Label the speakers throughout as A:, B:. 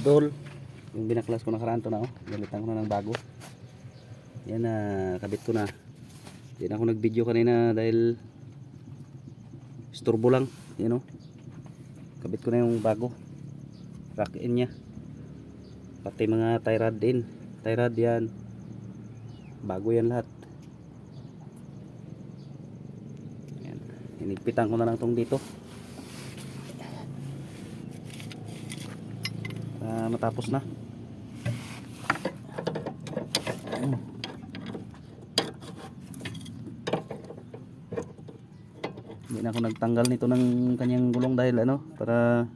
A: idol. Yung binaklas ko nakaraan to na oh. Galitan ko na ng bago. Yan na, kabit ko na. Hindi na ako nag video kanina dahil istorbo lang. Yan oh. Kabit ko na yung bago. Rack in nya. Pati mga tie rod din. Tie rod yan. Bago yan lahat. Yan. Inigpitan ko na lang tong dito. Matapos na. Hindi na ako nagtanggal nito ng kanyang gulong dahil ano, para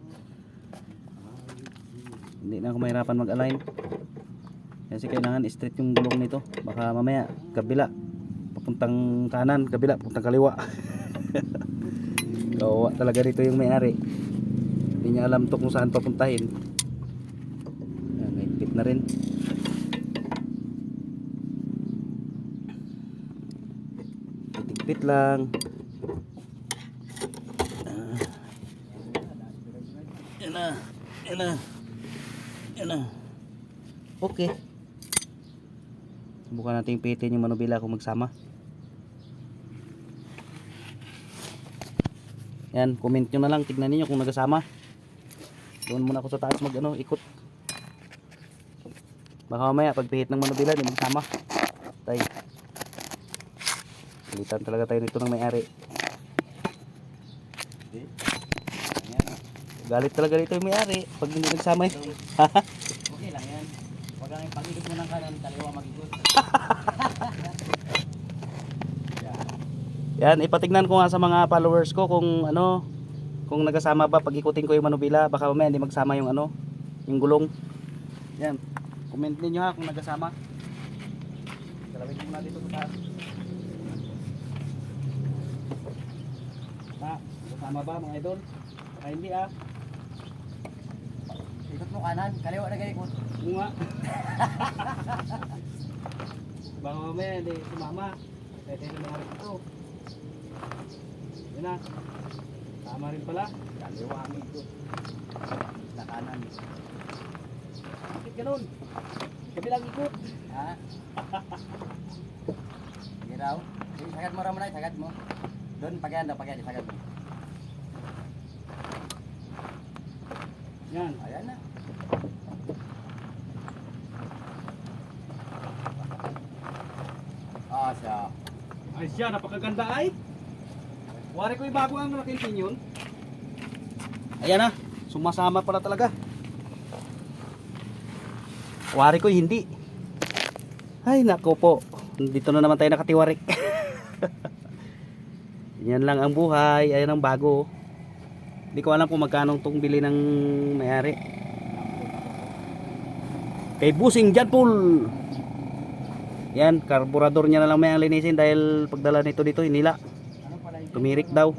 A: hindi na ako mahirapan mag-align. Kasi kailangan straight yung gulong nito. Baka mamaya kabila papuntang kanan, kabila papuntang kaliwa. Kawawa talaga dito yung may-ari. Hindi niya alam to kung saan papuntahin. Naipit na rin. Itigpit lang. Yan na. Yan na. Yan na. Okay. Subukan natin pihitin yung manubila kung magsama. Yan, comment nyo na lang, tignan niyo kung nagsama. Doon muna ako sa taas mag ano, ikot. Baka mamaya pagpihit ng manubila di magsama. Tay. Pilitan talaga tayo nito ng may-ari. Galit talaga dito yung may-ari pag hindi nagsama eh.
B: Okay lang yan. Huwag lang yung pag-ikot mo ng kanan, kaliwa mag-ikot.
A: Yan, ipatignan ko nga sa mga followers ko kung ano, kung nagsama ba pag ikutin ko yung manubila. Baka mamaya hindi magsama yung ano, yung gulong. Yan, comment niyo ha kung nagsama. Galawin ko muna dito sa taas. Nagsama ba mga idol? Baka hindi ah.
B: Ikot mo kanan, kaliwa na ikot.
A: Bunga. Baka mamaya hindi sumama. Pwede na mga ito. Yan na. Tama rin pala.
B: Kaliwa ang ikot. Sa kanan.
A: Bakit ganun? Kabilang ikot.
B: Ha? Sige raw. Sige, sagad mo raw muna, sagad mo. Doon, pagyan daw, pagyan, sagad mo.
A: Yan.
B: Ayan na. Ah, siya.
A: Ay siya, napakaganda ay. Wari ko yung bago ang nakintin yun. Ayan na, sumasama pala talaga. Wari ko hindi. Ay nako po, dito na naman tayo nakatiwarik. Yan lang ang buhay, ayan ang bago. Hindi ko alam kung magkano itong bili ng may-ari. Kay Busing Janpool. Yan, karburador niya na lang may ang linisin dahil pagdala nito dito hinila. Tumirik daw.